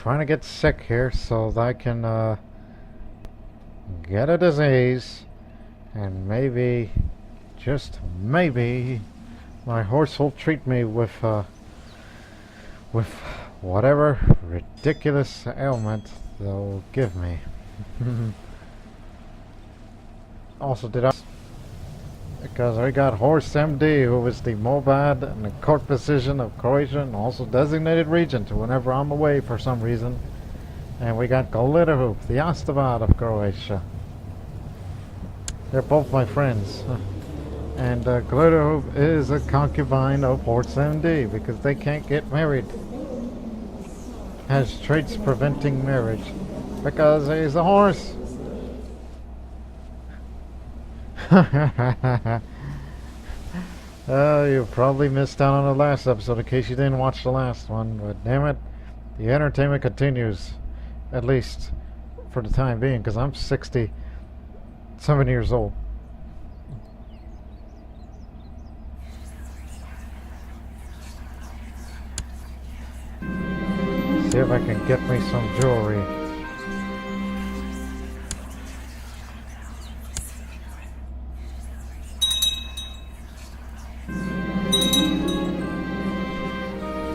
trying to get sick here so that I can get a disease, and maybe, just maybe, my horse will treat me with whatever ridiculous ailment they'll give me. Also, because I got Horse MD, who was the Mobad and the court position of Croatia, and also designated regent whenever I'm away for some reason. And we got Glitterhoop, the Astavat of Croatia. They're both my friends. And Glitterhoop is a concubine of Horse MD because they can't get married. Has traits preventing marriage because he's a horse. You probably missed out on the last episode in case you didn't watch the last one, but damn it, the entertainment continues, at least for the time being, because I'm 67 years old. See if I can get me some jewelry.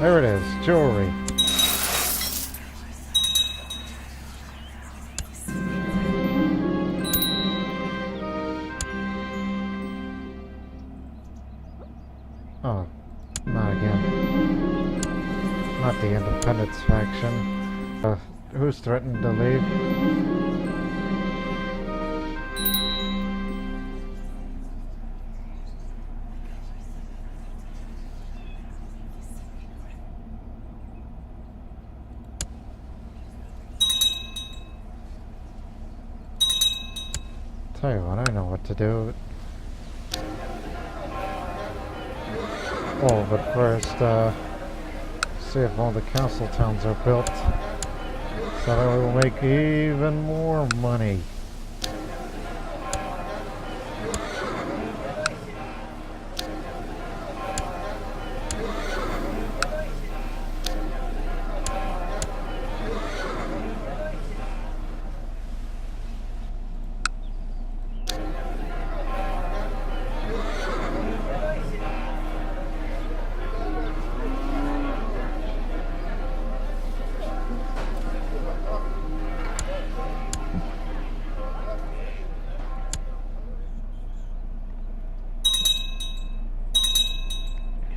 There it is, jewelry. Oh, not again. Not the Independence faction. Who's threatened to leave? Tell you what, I know what to do. Oh, but first, see if all the council towns are built, so that we will make even more money.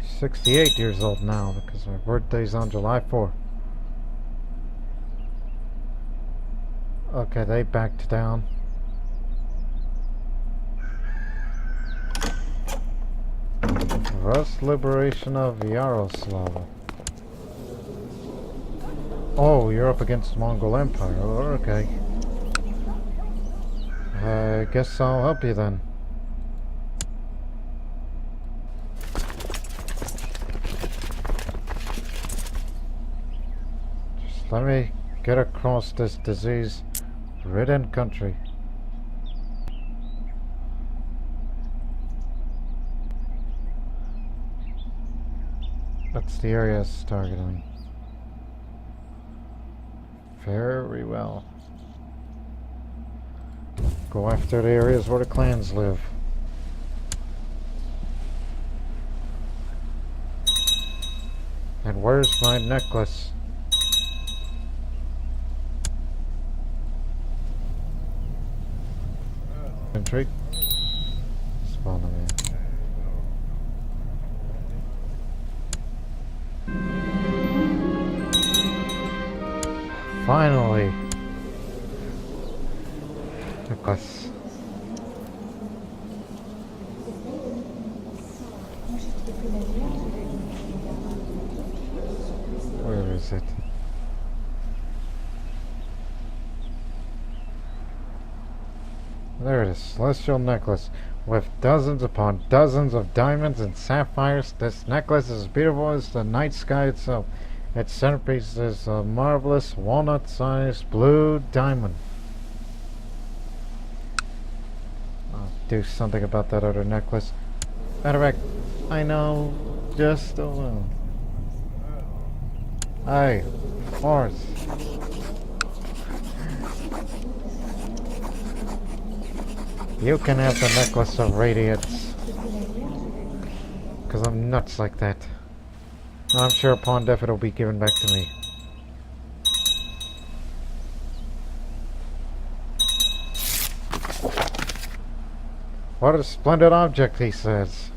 I'm 68 years old now because my birthday's on July 4th. Okay, they backed down. Rus liberation of Yaroslav. Oh, you're up against the Mongol Empire. Oh, okay. I guess I'll help you then. Just let me get across this disease-ridden country. That's the area it's targeting. Very well. Go after the areas where the clans live. And where's my necklace? Entry. Spawn me. Finally! Necklace. Where is it? There it is. Celestial necklace with dozens upon dozens of diamonds and sapphires. This necklace is as beautiful as the night sky itself. Its centerpiece is a marvelous walnut-sized blue diamond. I'll do something about that other necklace. Matter of fact, I know just a little. Hey, horse. You can have the necklace of radiance. Because I'm nuts like that. I'm sure upon death it'll be given back to me. What a splendid object, he says.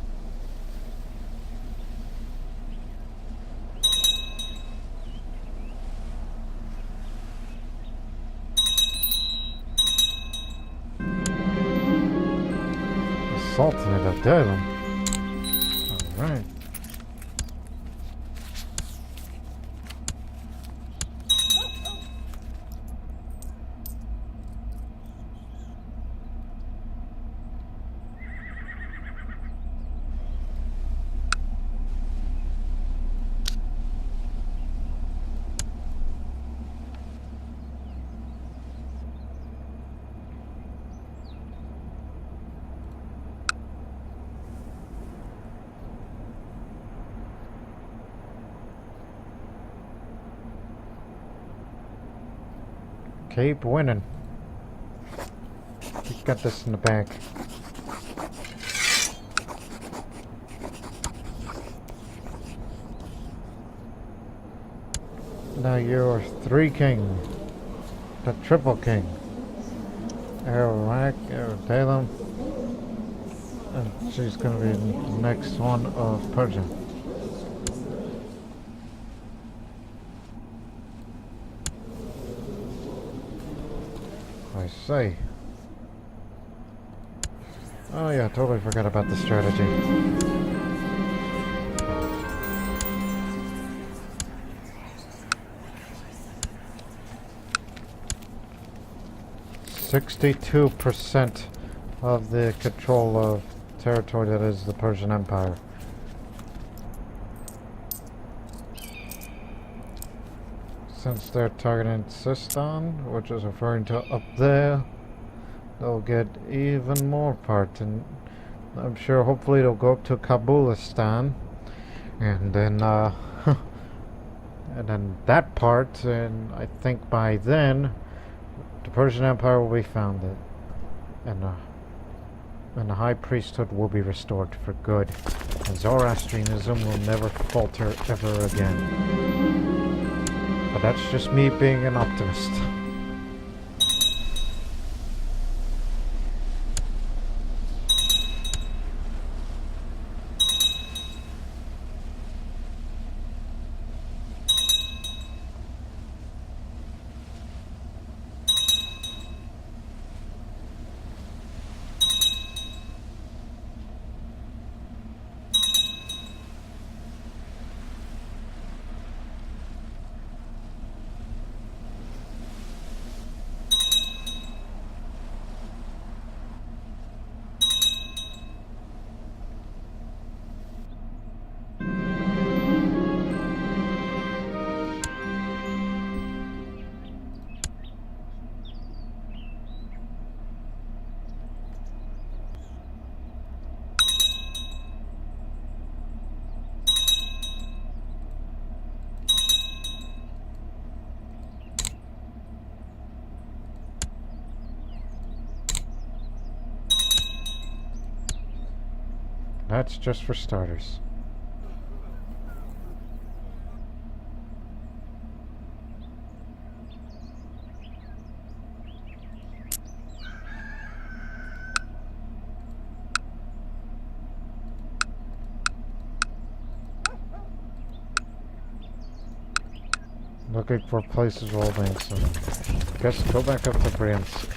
Sultanate of Dylan. Alright. Keep winning. You got this in the bag. Now you're 3 king. The triple king. Iraq, Balaam. And she's gonna be the next one of Persia. I say. Oh yeah, totally forgot about the strategy. %62% of the control of territory that is the Persian Empire. Since they're targeting Sistan, which is referring to up there, they'll get even more part, and I'm sure hopefully they'll go up to Kabulistan, and then and then that part, and I think by then the Persian Empire will be founded, and the high priesthood will be restored for good, and Zoroastrianism will never falter ever again. But that's just me being an optimist. That's just for starters. Looking for places holding, so guess go back up to Bryansk.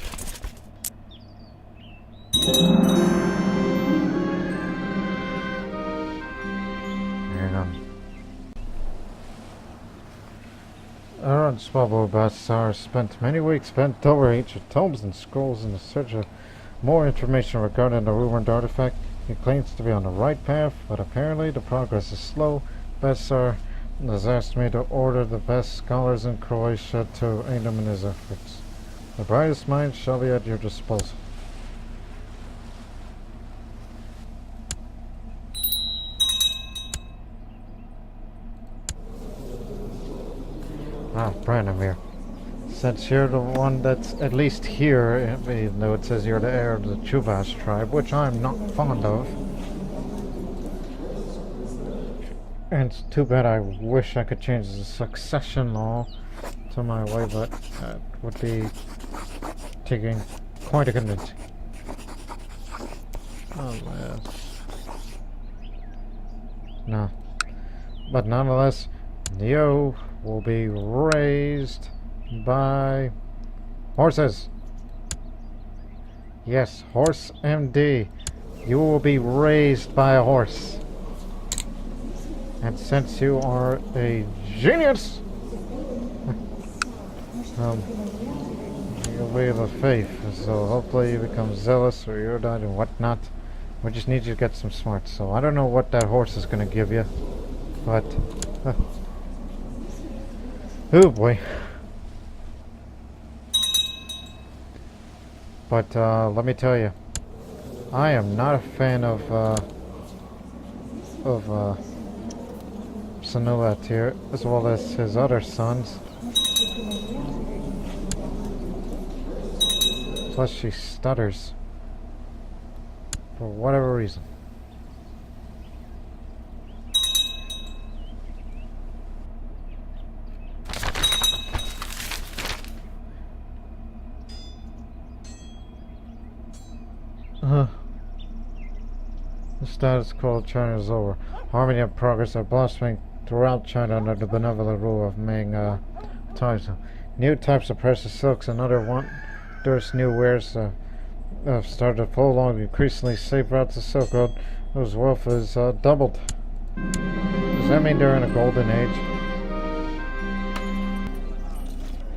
Swabo Bassar spent many weeks bent over ancient tomes and scrolls in the search of more information regarding the rumored artifact. He claims to be on the right path, but apparently the progress is slow. Bassar has asked me to order the best scholars in Croatia to aid him in his efforts. The brightest minds shall be at your disposal. Ah, Branimir. Since you're the one that's at least here, even though it says you're the heir of the Chuvash tribe, which I'm not fond of. And it's too bad. I wish I could change the succession law to my way, but that would be taking quite a convincing. Unless... No. But nonetheless, Neo will be raised by horses. Yes, horse MD. You will be raised by a horse. And since you are a genius, you'll be the faith. So hopefully you become zealous or erudite and whatnot. We just need you to get some smarts. So I don't know what that horse is going to give you, but oh boy. But let me tell you, I am not a fan of Senulat here, as well as his other sons. Plus she stutters. For whatever reason. The status quo of China is over. Harmony and progress are blossoming throughout China under the benevolent rule of Ming Taizu. New types of precious silks and other wondrous new wares have started to flow along the increasingly safe routes of Silk Road, whose wealth is doubled. Does that mean they're in a golden age?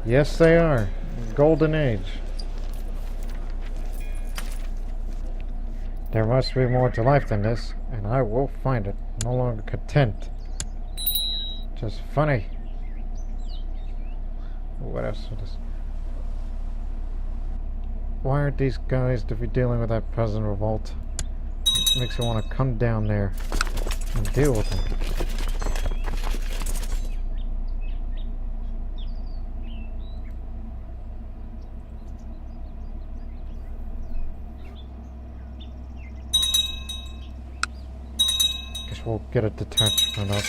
Yes, they are. Golden age. There must be more to life than this, and I will find it. No longer content. Just funny. What else is this? Why aren't these guys to be dealing with that present revolt? It makes me want to come down there and deal with them. We'll get a detachment up.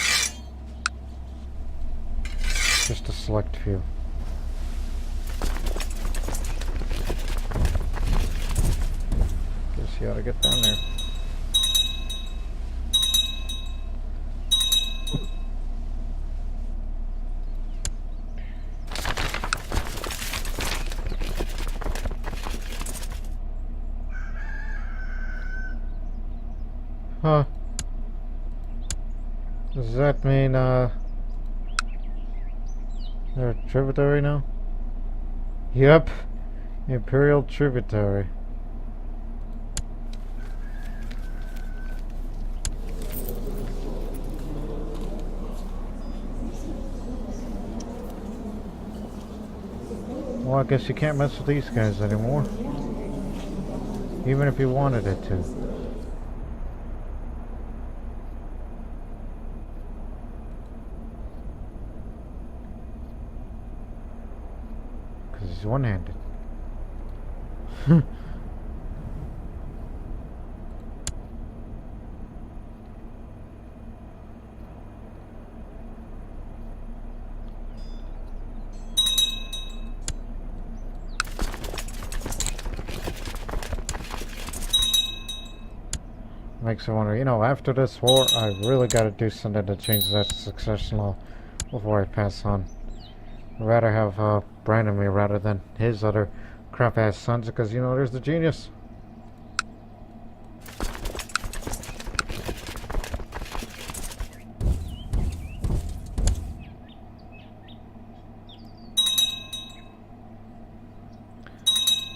Just a select few. Guess you ought to get down there. Huh. Does that mean, they're a tributary now? Yep. Imperial tributary. Well, I guess you can't mess with these guys anymore. Even if you wanted it to. He's one-handed. Makes me wonder, you know, after this war, I really got to do something to change that succession law before I pass on. I'd rather have Branimir rather than his other crap-ass sons, because, you know, there's the genius.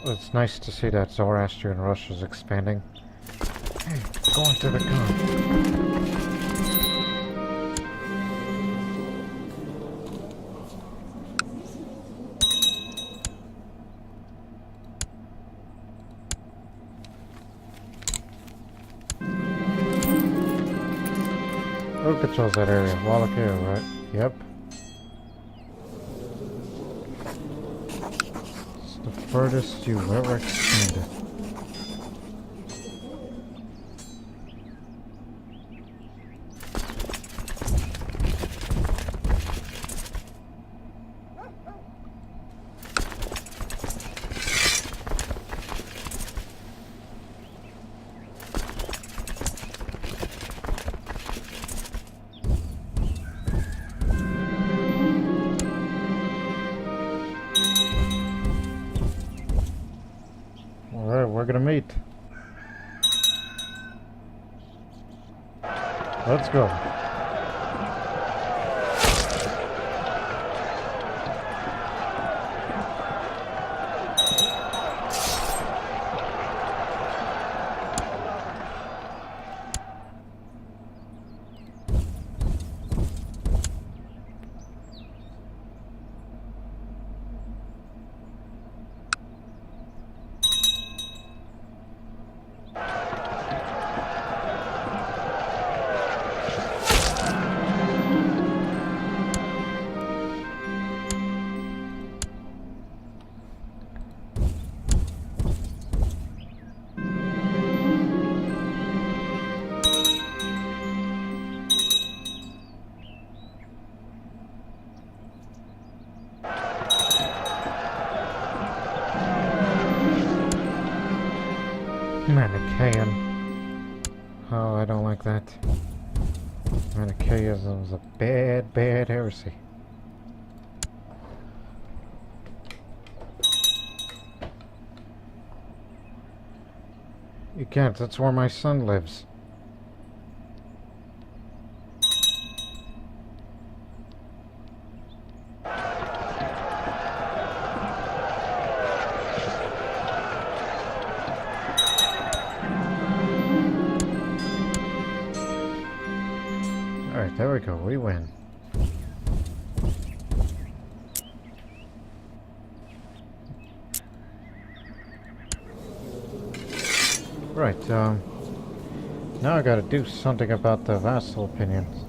It's nice to see that Zoroastrian Russia's expanding. Hey, go into the car. Who controls that area? Wallachia, right? Yep. furthest you've ever extended. Alright, we're gonna meet. Let's go. Manichaean. Oh, I don't like that. Manichaeism is a bad, bad heresy. You can't, that's where my son lives. Alright, there we go, we win. Right, now I gotta do something about the vassal opinions.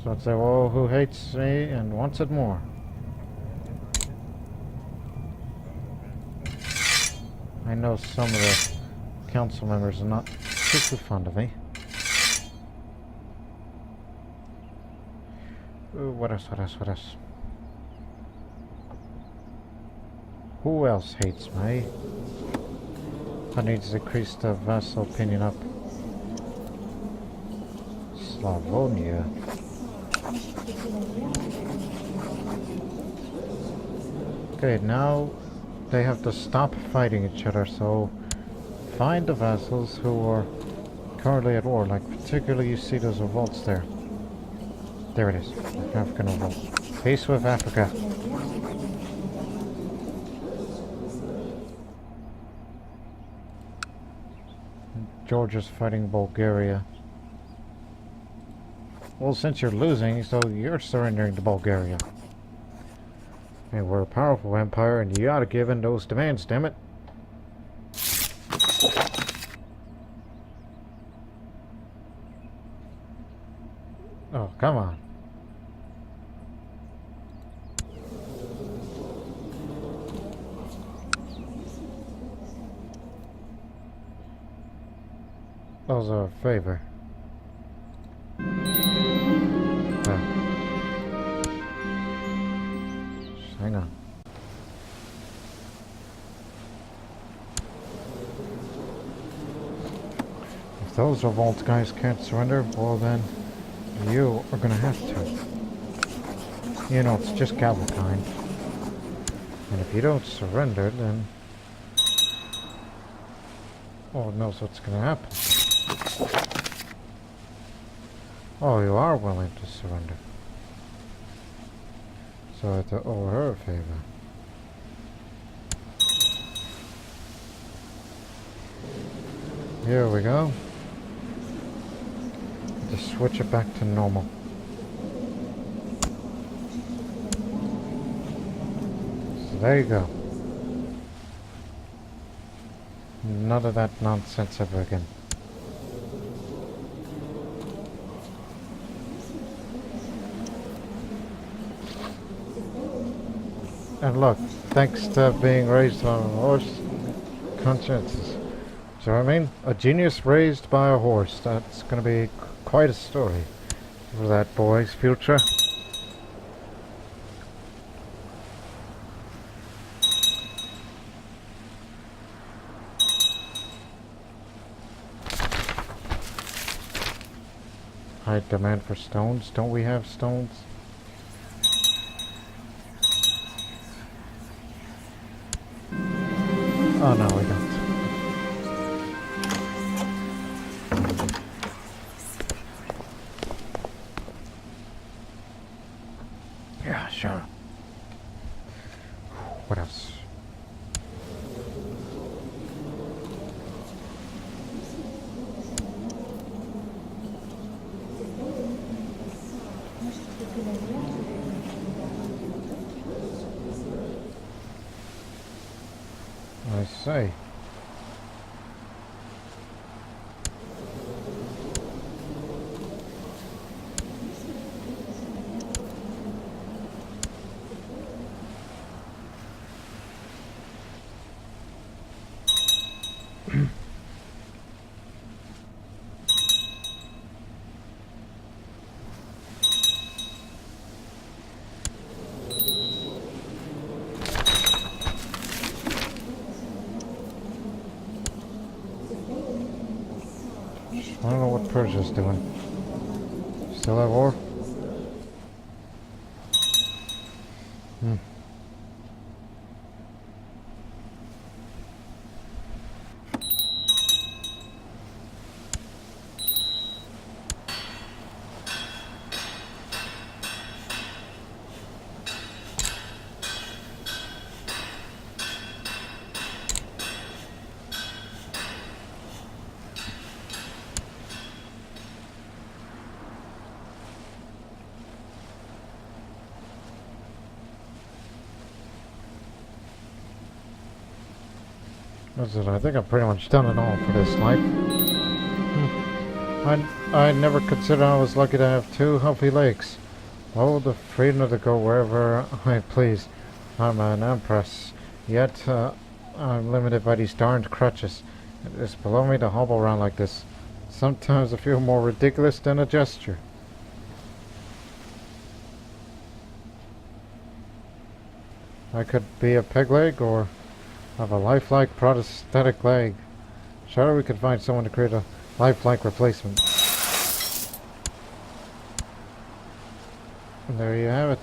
So I'd say, well, who hates me and wants it more? I know some of the council members are not too fond of me. Ooh, what else? Who else hates me? I need to decrease the vassal opinion up. Slavonia. Okay, now they have to stop fighting each other, so find the vassals who are currently at war, like particularly you see those revolts there. There it is, the African revolt. Peace with Africa. Georgia's fighting Bulgaria. Well, since you're losing, so you're surrendering to Bulgaria. Hey, we're a powerful empire, and you ought to give in those demands, damn it. Oh, come on. Those are a favor. Hang on. If those revolt guys can't surrender, well then you are gonna have to. You know, it's just cavalkind. And if you don't surrender, then oh, knows what's gonna happen. Oh, you are willing to surrender. So I have to owe her a favor. Here we go. Just switch it back to normal. So there you go. None of that nonsense ever again. And look, thanks to being raised on a horse, conscience. So I mean, a genius raised by a horse. That's gonna be quite a story for that boy's future. High demand for stones. Don't we have stones? Oh no, we don't. Yeah, sure. What else? I say. I don't know what Persia's doing. Still at war? Hmm. That's it. I think I've pretty much done it all for this life. I never considered I was lucky to have two healthy legs. Oh, the freedom to go wherever I please. I'm an empress, yet I'm limited by these darned crutches. It's below me to hobble around like this. Sometimes I feel more ridiculous than a gesture. I could be a peg leg or have a lifelike prosthetic leg. Surely we could find someone to create a lifelike replacement. And there you have it.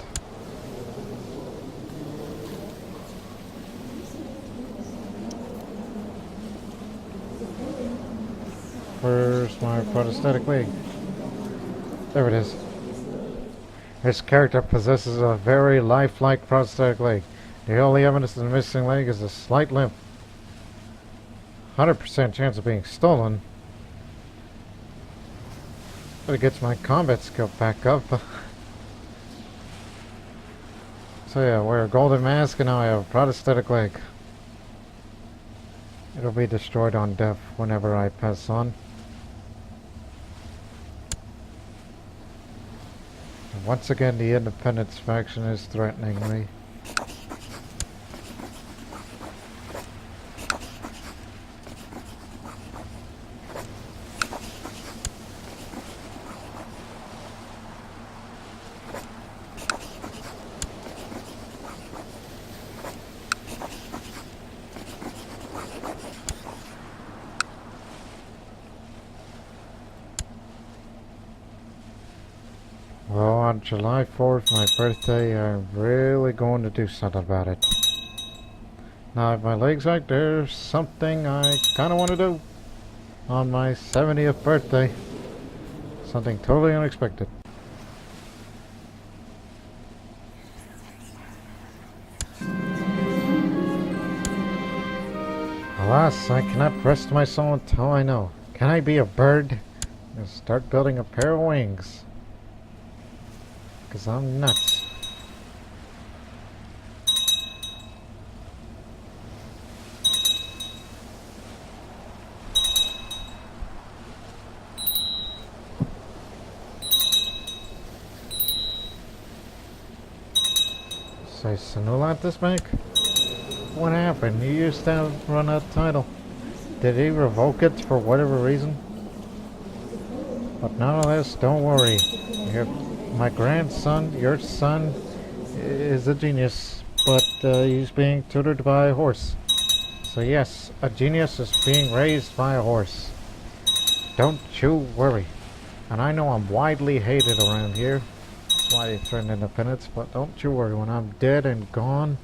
Where's my prosthetic leg? There it is. This character possesses a very lifelike prosthetic leg. The only evidence of the missing leg is a slight limp. 100% chance of being stolen. But it gets my combat skill back up. So yeah, I wear a golden mask and now I have a prosthetic leg. It'll be destroyed on death whenever I pass on. And once again, the Independence faction is threatening me. Well, on July 4th, my birthday, I'm really going to do something about it. Now, if my legs ache, there's something I kind of want to do on my 70th birthday. Something totally unexpected. Alas, I cannot rest my soul until I know. Can I be a bird? And start building a pair of wings. 'Cause I'm nuts. Say Senulat this bank? What happened? You used to run that title. Did he revoke it for whatever reason? But nonetheless, don't worry. My grandson, your son, is a genius, but he's being tutored by a horse. So yes, a genius is being raised by a horse. Don't you worry. And I know I'm widely hated around here. That's why they threatened independence, but don't you worry. When I'm dead and gone,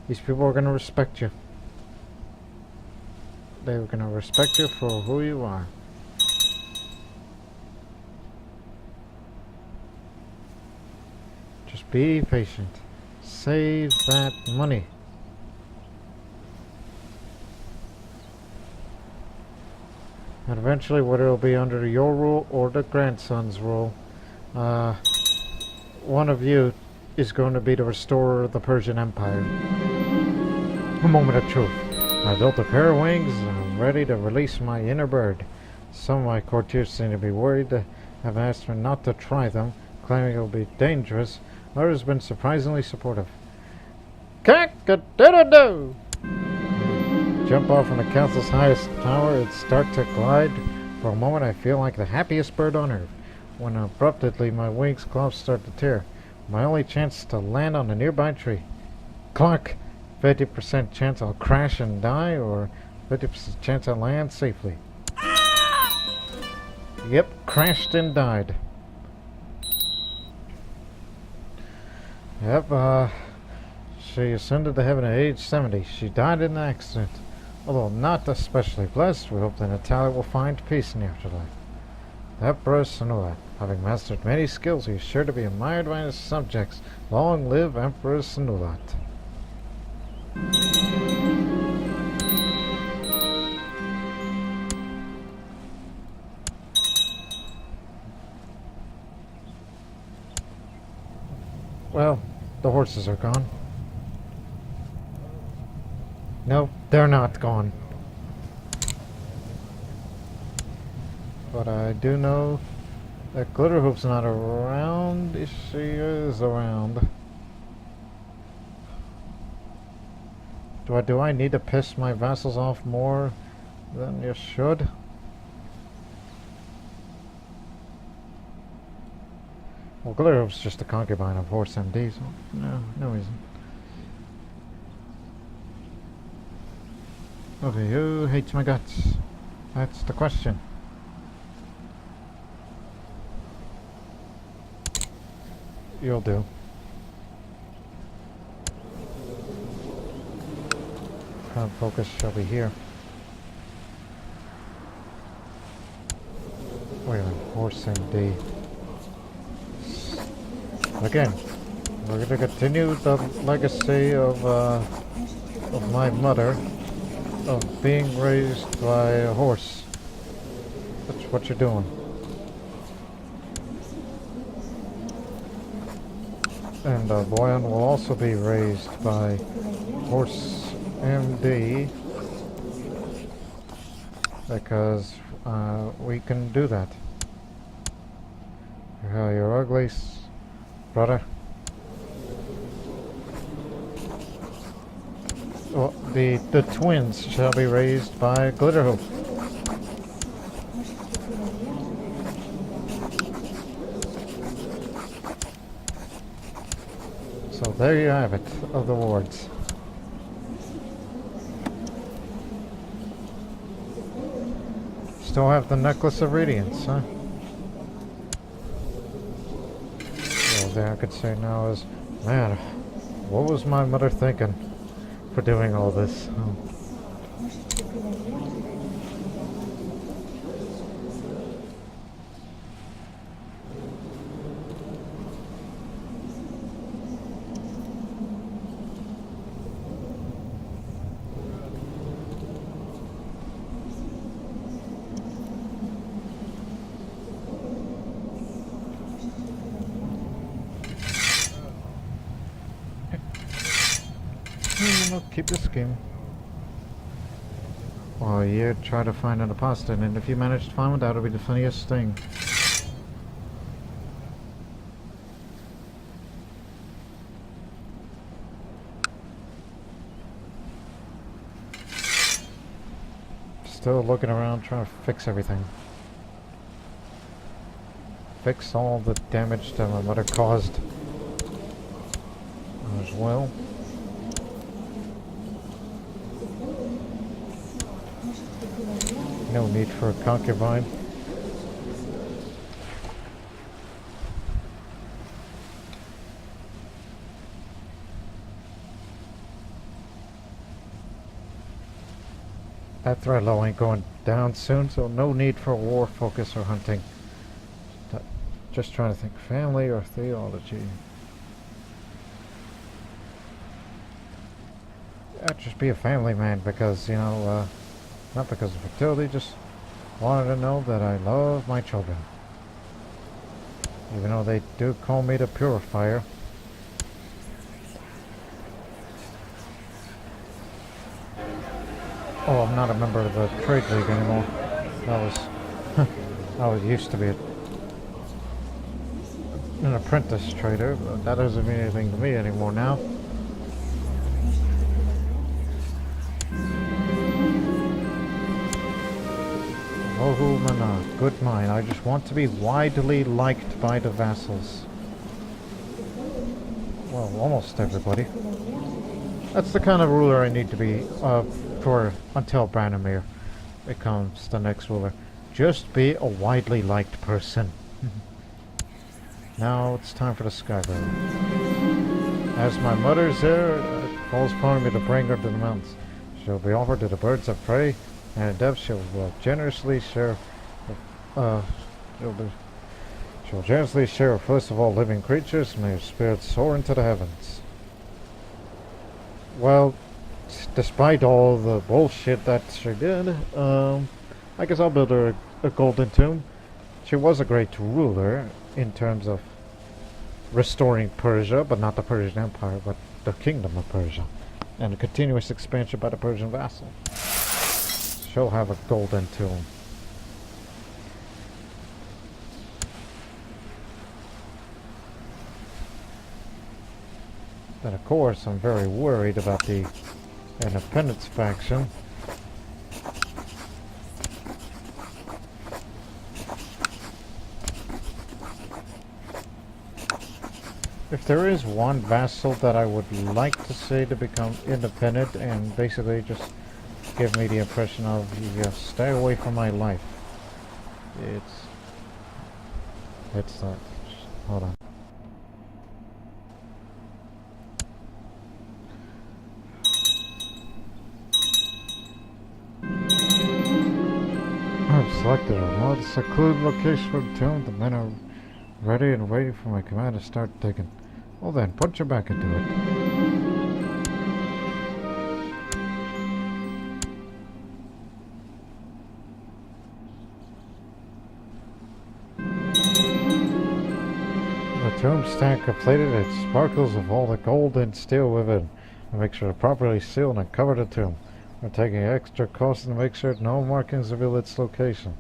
these people are going to respect you. They're going to respect you for who you are. Just be patient. Save that money. And eventually, whether it'll be under your rule or the grandson's rule, one of you is going to be the restorer of the Persian Empire. A moment of truth. I built a pair of wings and I'm ready to release my inner bird. Some of my courtiers seem to be worried, have asked me not to try them, claiming it will be dangerous. Others have been surprisingly supportive. Cock-a-doodle-doo! Jump off from the castle's highest tower and start to glide. For a moment I feel like the happiest bird on earth, when abruptly my wings' claws start to tear. My only chance to land on a nearby tree. Clock! 50% chance I'll crash and die, or 50% chance I'll land safely. Yep, crashed and died. Yep, she ascended to heaven at age 70. She died in an accident. Although not especially blessed, we hope that Natalija will find peace in the afterlife. The Emperor Senulat, having mastered many skills, he is sure to be admired by his subjects. Long live Emperor Senulat. Well, the horses are gone. No, they're not gone. But I do know that Glitterhoof's not around. She is around. Do I need to piss my vassals off more than you should? Well, Glitterhoof's just a concubine of Horse MD, so no reason. Okay, who hates my guts? That's the question. You'll do. Prime focus shall be here. Wait a minute, Horse MD. Again, we're going to continue the legacy of my mother, of being raised by a horse. That's what you're doing. And Boyan will also be raised by Horse MD, because we can do that. You're ugly, brother. Well, the twins shall be raised by Glitterhoof. So there you have it, of the wards. Still have the Necklace of Radiance, huh? The only thing I could say now is, man, what was my mother thinking for doing all this? Keep the scheme. Oh yeah, try to find an apostate, and if you manage to find one, that'll be the funniest thing. still looking around trying to fix everything. Fix all the damage that my mother caused as well. No need for a concubine. That threat low ain't going down soon, so no need for war focus or hunting. Just trying to think family or theology. I'd just be a family man because, you know, not because of fertility, just wanted to know that I love my children. Even though they do call me the purifier. Oh, I'm not a member of the trade league anymore. That was... I was used to be an apprentice trader, but that doesn't mean anything to me anymore now. Oh, Mana, good mind. I just want to be widely liked by the vassals. Well, almost everybody. That's the kind of ruler I need to be for until Branimir becomes the next ruler. Just be a widely liked person. Now it's time for the Sky River. As my mother's there, it falls upon me to bring her to the mountains. She'll be offered to the birds of prey, and in death she'll generously share. She'll generously share first of all living creatures, and may her spirits soar into the heavens. Well, despite all the bullshit that she did, I guess I'll build her a golden tomb. She was a great ruler in terms of restoring Persia, but not the Persian Empire, but the Kingdom of Persia, and a continuous expansion by the Persian vassal. She'll have a golden tomb. Then of course I'm very worried about the Independence faction. If there is one vassal that I would like to see to become independent and basically just give me the impression of, you just stay away from my life. It's not. Hold on. I've selected a more secluded location for the tomb. The men are ready and waiting for my command to start digging. Well then, put your back into it. The tomb stand completed, it sparkles with all the gold and steel within. I make sure to properly seal and cover the tomb. We're taking extra caution to make sure no markings reveal its location.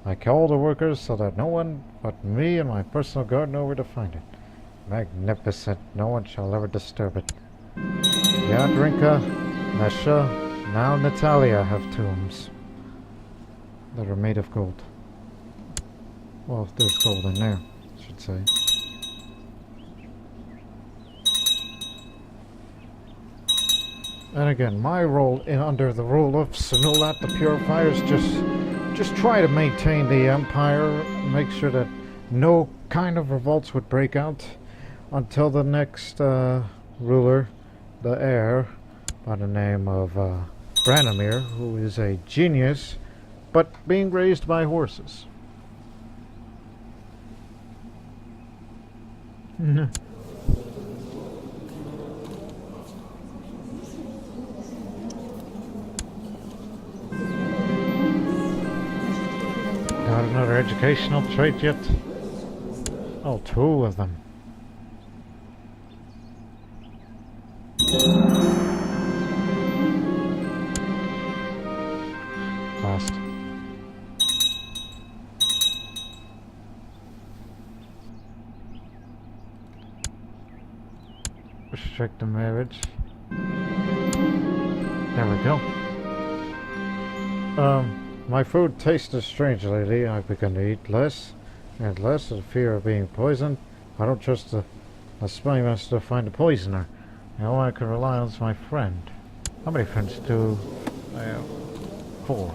I call the workers so that no one but me and my personal guard know where to find it. Magnificent. No one shall ever disturb it. Yadrinka, Nesha, now Natalija have tombs that are made of gold. Well, there's gold in there, I should say. And again, my role under the rule of Senulat the Purifier is just try to maintain the empire, make sure that no kind of revolts would break out until the next ruler, the heir, by the name of Branimir, who is a genius, but being raised by horses. Got another educational trait yet? Oh, two of them. Last. Restrict the marriage. There we go. My food tasted strange lately. I've begun to eat less and less of fear of being poisoned. I don't trust the spy master to find a poisoner. And all I can rely on is my friend. How many friends do I have? 4.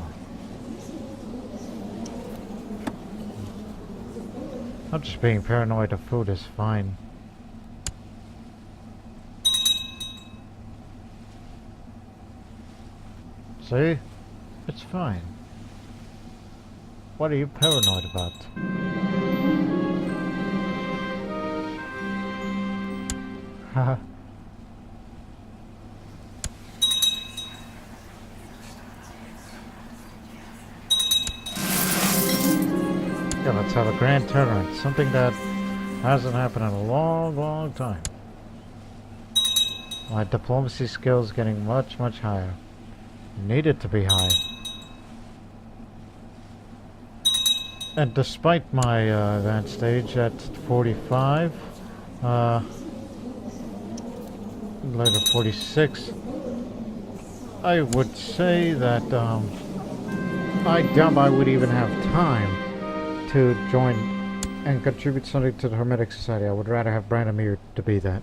I'm just being paranoid. The food is fine. See? It's fine. What are you paranoid about? Haha. Yeah, let's have a grand tournament. Something that hasn't happened in a long, long time. My diplomacy skills getting much, much higher. Needed to be high. And despite my advanced stage at 45, later 46, I would say that I doubt I would even have time to join and contribute something to the Hermetic Society. I would rather have Brandomir to be that.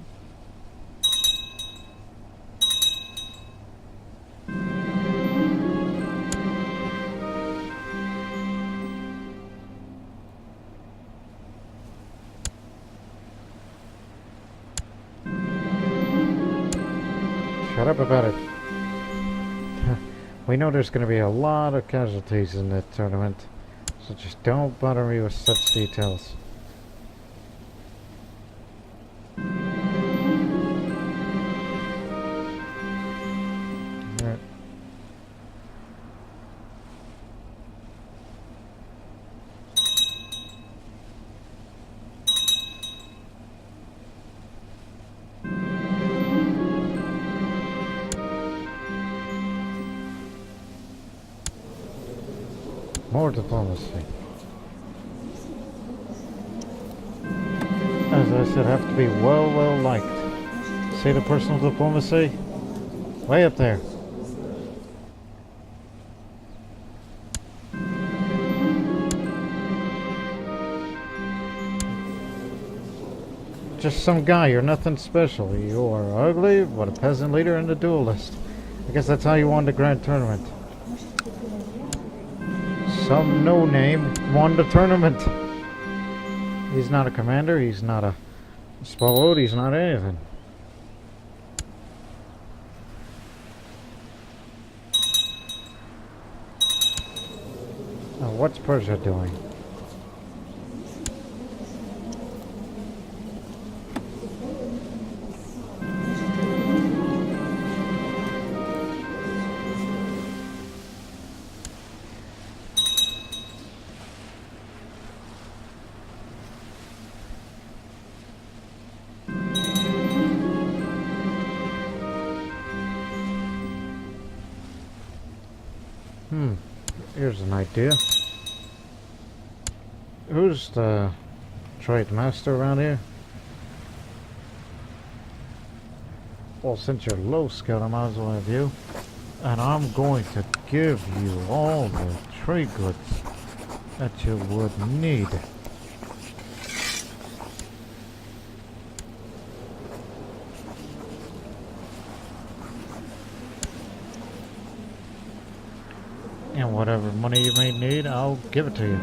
Shut up about it. We know there's going to be a lot of casualties in that tournament, so just don't bother me with such details. Alright. More diplomacy. As I said, have to be well liked. See the personal diplomacy? Way up there. Just some guy, you're nothing special. You are ugly, but a peasant leader and a duelist. I guess that's how you won the grand tournament. Some no-name won the tournament. He's not a commander, he's not a spallowed, he's not anything. Now what's Persia doing? Here's an idea. Who's the trade master around here? Well, since you're low skilled, I might as well have you. And I'm going to give you all the trade goods that you would need. And whatever money you may need, I'll give it to you.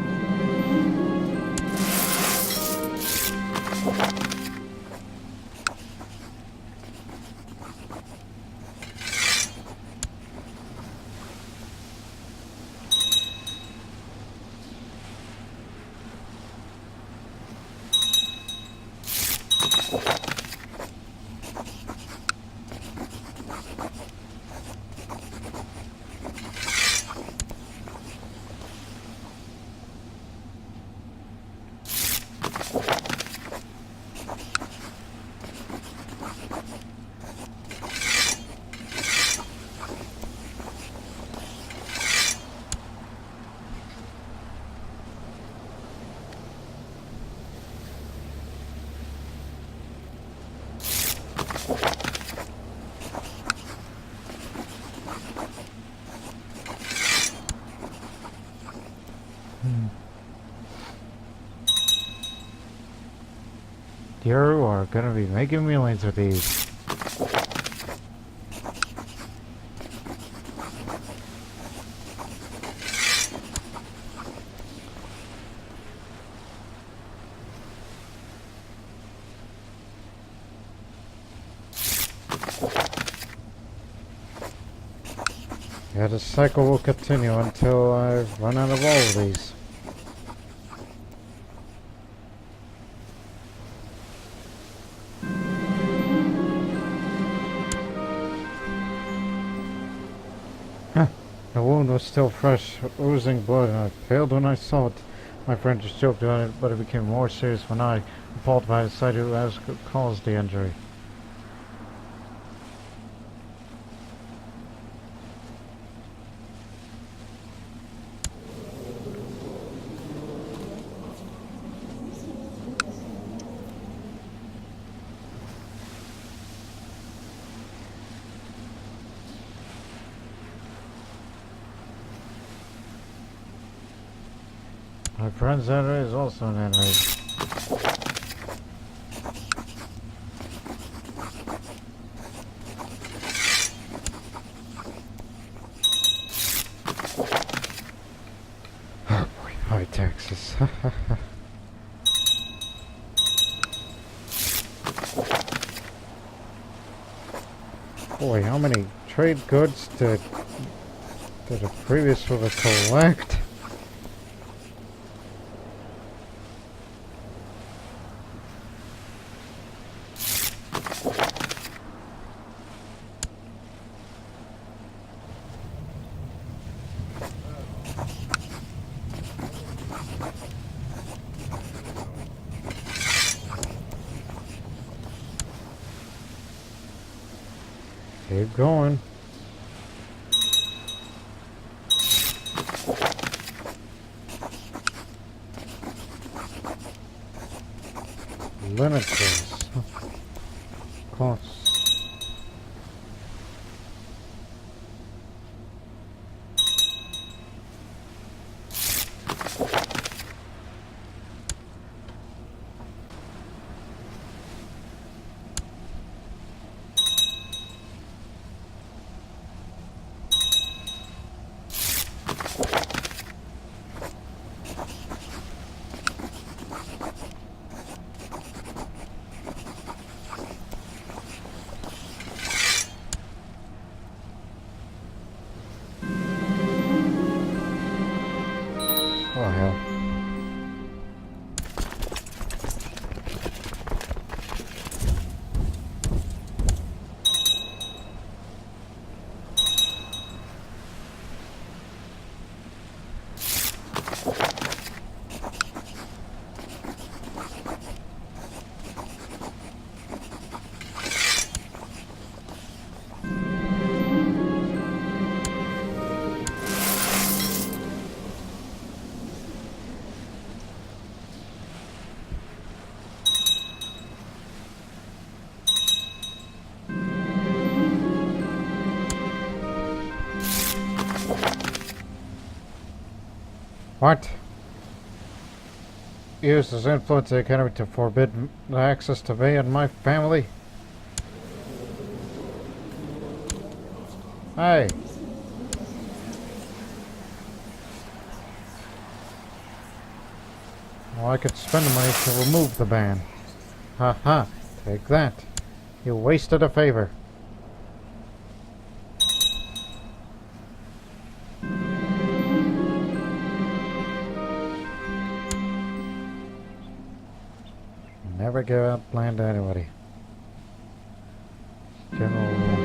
You are gonna be making millions with these. Yeah, the cycle will continue until I run out of all of these. The wound was still fresh, oozing blood, and I paled when I saw it. My friend just joked about it, but it became more serious when I, appalled by the sight, who asked what caused the injury. My friend's enemy is also an enemy. Oh boy, high taxes. Boy, how many trade goods did the previous ruler collect? Keep going. Limitless costs. Oh hell. What? Use his influence in the academy to forbid access to me and my family? Hey! Well, I could spend the money to remove the ban. Ha ha! Take that. You wasted a favor. Never give out land to anybody. General rule.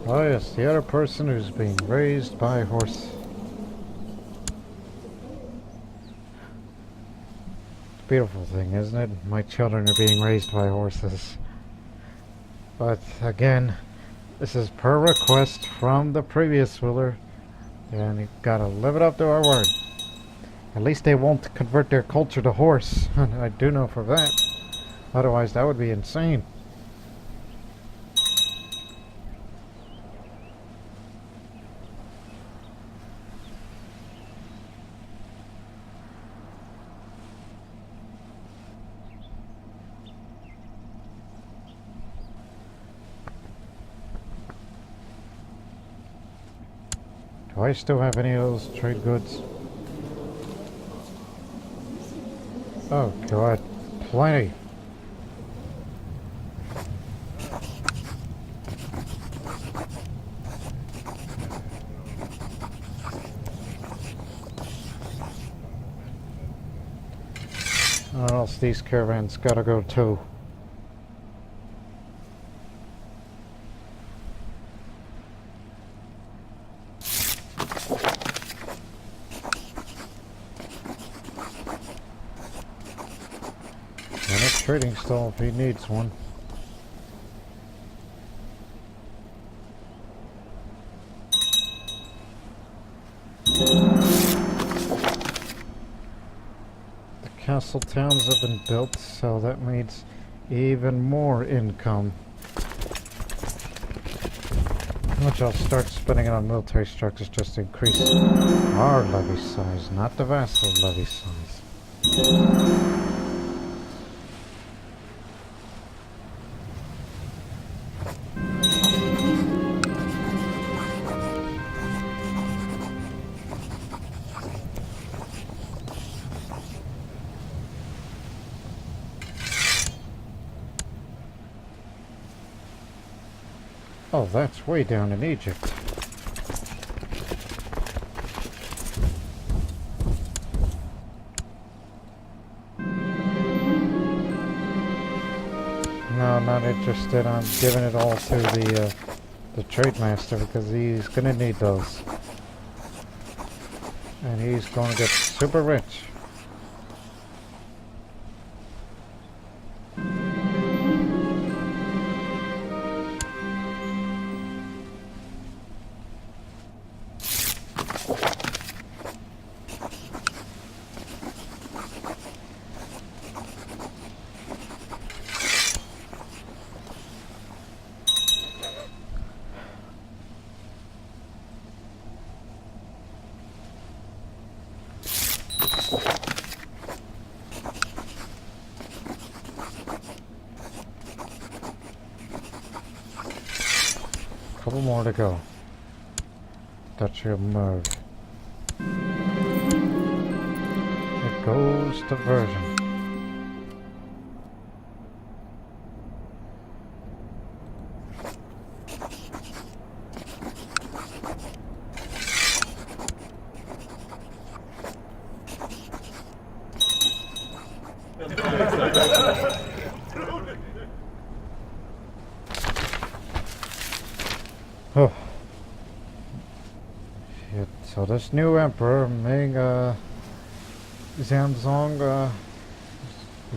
Oh yes, the other person who's being raised by a horse. Beautiful thing, isn't it? My children are being raised by horses. But again, this is per request from the previous ruler, and you gotta live it up to our word. At least they won't convert their culture to horse. I do know for that. Otherwise, that would be insane. Do I still have any of those trade goods? Oh god, plenty. Or else these caravans gotta go too. And a trading stall if he needs one. Castle towns have been built, so that means even more income. Which I'll start spending it on military structures just to increase our levy size, not the vassal levy size. Oh, that's way down in Egypt. No, I'm not interested. I'm giving it all to the trade master because he's gonna need those. And he's gonna get super rich. Couple more to go. Duchy of Merv. It goes to Version. Oh. Shit. So this new emperor, Ming Xianzong,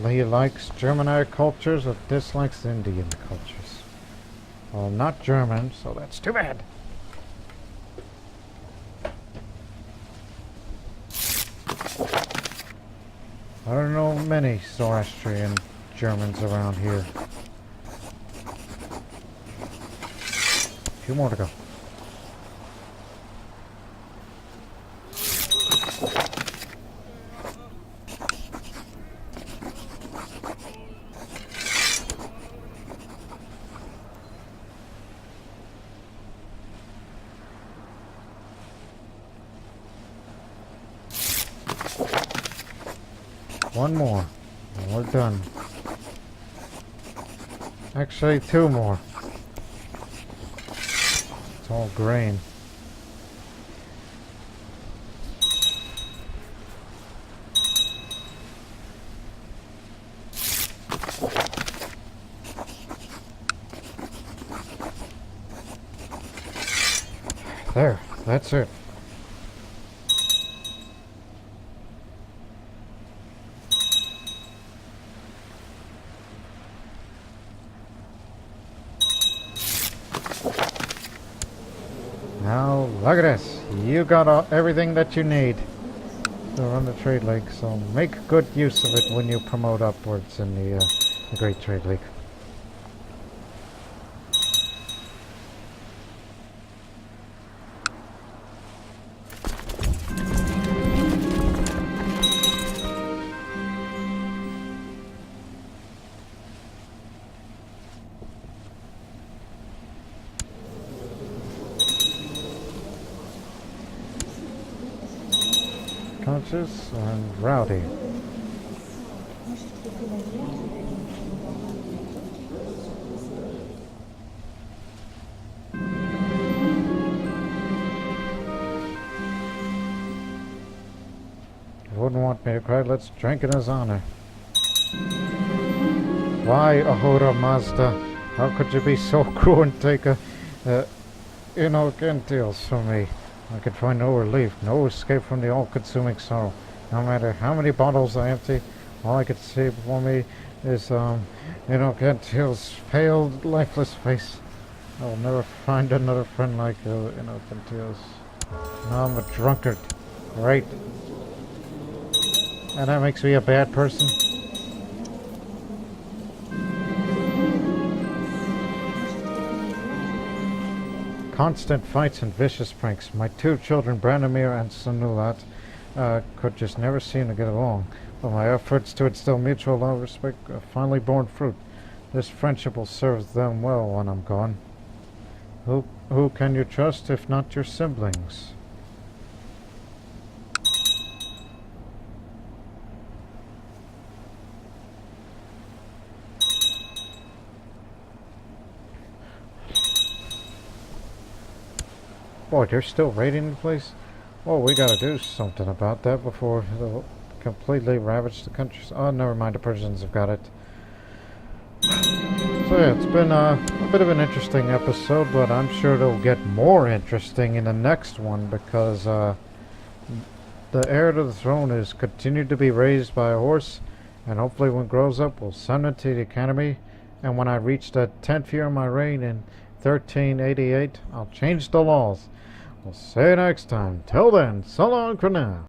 he likes Germanic cultures but dislikes Indian cultures. Well, not German, so that's too bad. I don't know many Zoroastrian Germans around here. A few more to go. One more, and we're done. Actually, two more. It's all grain. There, that's it. Now, look at this. You got everything that you need. to run the Trade League, so make good use of it when you promote upwards in the Great Trade League. Conscious and rowdy. Wouldn't want me to cry. Let's drink in his honor. Why, Ahura Mazda? How could you be so cruel and take Gentiles from me? I could find no relief, no escape from the all-consuming sorrow. No matter how many bottles I empty, all I could see before me is, Gentile's pale, lifeless face. I'll never find another friend like you, Gentiles. Now I'm a drunkard, right? And that makes me a bad person? Constant fights and vicious pranks. My two children, Branimir and Senulat, could just never seem to get along. But my efforts to instill mutual love and respect have finally borne fruit. This friendship will serve them well when I'm gone. Who can you trust if not your siblings? Boy, they're still raiding the place? Well, we gotta do something about that before they'll completely ravage the country. Oh, never mind, the Persians have got it. So yeah, it's been a bit of an interesting episode, but I'm sure it'll get more interesting in the next one because the heir to the throne is continued to be raised by a horse, and hopefully when it grows up we'll send it to the academy, and when I reach the 10th year of my reign in 1388, I'll change the laws. We'll see you next time. Till then, so long for now.